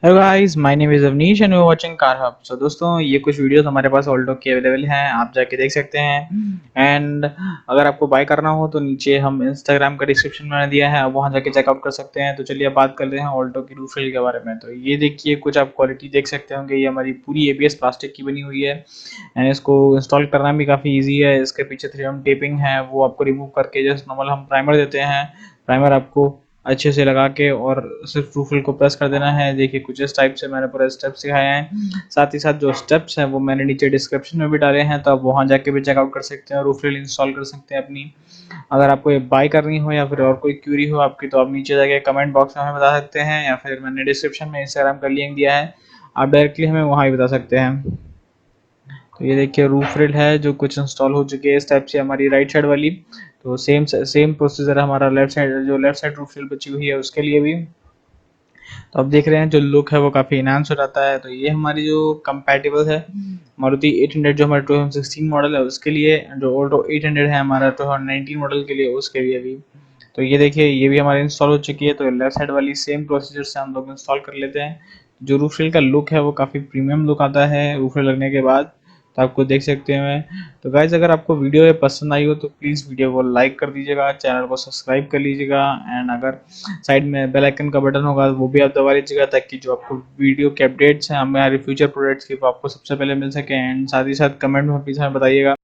Hello guys, my name is Avnish and you are watching Car Hub. So दोस्तों, ये कुछ videos हमारे पास Alto के अवेलेबल हैं, आप जाके देख सकते हैं। एंड अगर आपको बाय करना हो तो नीचे हम इंस्टाग्राम का डिस्क्रिप्शन मैंने दिया है, आप वहाँ जाके चेकआउट कर सकते हैं। तो चलिए अब बात करते हैं ऑल्टो की रूफ रेल के बारे में। तो ये देखिए, कुछ आप क्वालिटी देख सकते होंगे, ये हमारी पूरी एबीएस प्लास्टिक की बनी हुई है। एंड इसको इंस्टॉल करना भी काफ़ी ईजी है। इसके पीछे 3M टेपिंग है, वो आपको रिमूव करके जस्ट नॉर्मल हम प्राइमर देते हैं। प्राइमर आपको अच्छे से लगा के और सिर्फ रूफिल को प्रेस कर देना है। देखिए, कुछ इस टाइप से मैंने पूरे स्टेप्स सिखाए हैं। साथ ही साथ जो स्टेप्स हैं वो मैंने नीचे डिस्क्रिप्शन में भी डाले हैं, तो आप वहाँ जाके भी चेकआउट कर सकते हैं और रूफिल इंस्टॉल कर सकते हैं अपनी। अगर आपको ये बाय करनी हो या फिर और कोई क्यूरी हो आपकी, तो आप नीचे जाके कमेंट बॉक्स में हमें बता सकते हैं, या फिर मैंने डिस्क्रिप्शन में इंस्टाग्राम का लिंक दिया है, आप डायरेक्टली हमें वहाँ भी बता सकते हैं। तो ये देखिए, रूफ रेल है जो कुछ इंस्टॉल हो चुकी है इस टाइप से हमारी राइट साइड वाली। तो सेम प्रोसीजर हमारा लेफ्ट साइड रूफ रेल बची हुई है उसके लिए भी। तो आप देख रहे हैं जो लुक है वो काफ़ी इनहांस हो जाता है। तो ये हमारी जो कंपैटिबल है मारुति 800, जो हमारा 2016 मॉडल है उसके लिए, जो ऑल्टो 800 है हमारा 2019 मॉडल के लिए, उसके लिए भी। तो ये देखिए, ये भी हमारी इंस्टॉल हो चुकी है। तो लेफ्ट साइड वाली सेम प्रोसीजर से हम लोग इंस्टॉल कर लेते हैं। जो रूफ रेल का लुक है वो काफ़ी प्रीमियम लुक आता है रूफ रेल लगने के बाद, तो आपको देख सकते हैं। तो गाइज, अगर आपको वीडियो ये पसंद आई हो तो प्लीज़ वीडियो को लाइक कर दीजिएगा, चैनल को सब्सक्राइब कर लीजिएगा। एंड अगर साइड में बेल आइकन का बटन होगा वो भी आप दबा लीजिएगा, ताकि जो आपको वीडियो के अपडेट्स हैं हमारे फ्यूचर प्रोडक्ट्स की, वो आपको सबसे पहले मिल सके। एंड साथ ही साथ कमेंट में प्लीज़ हमें बताइएगा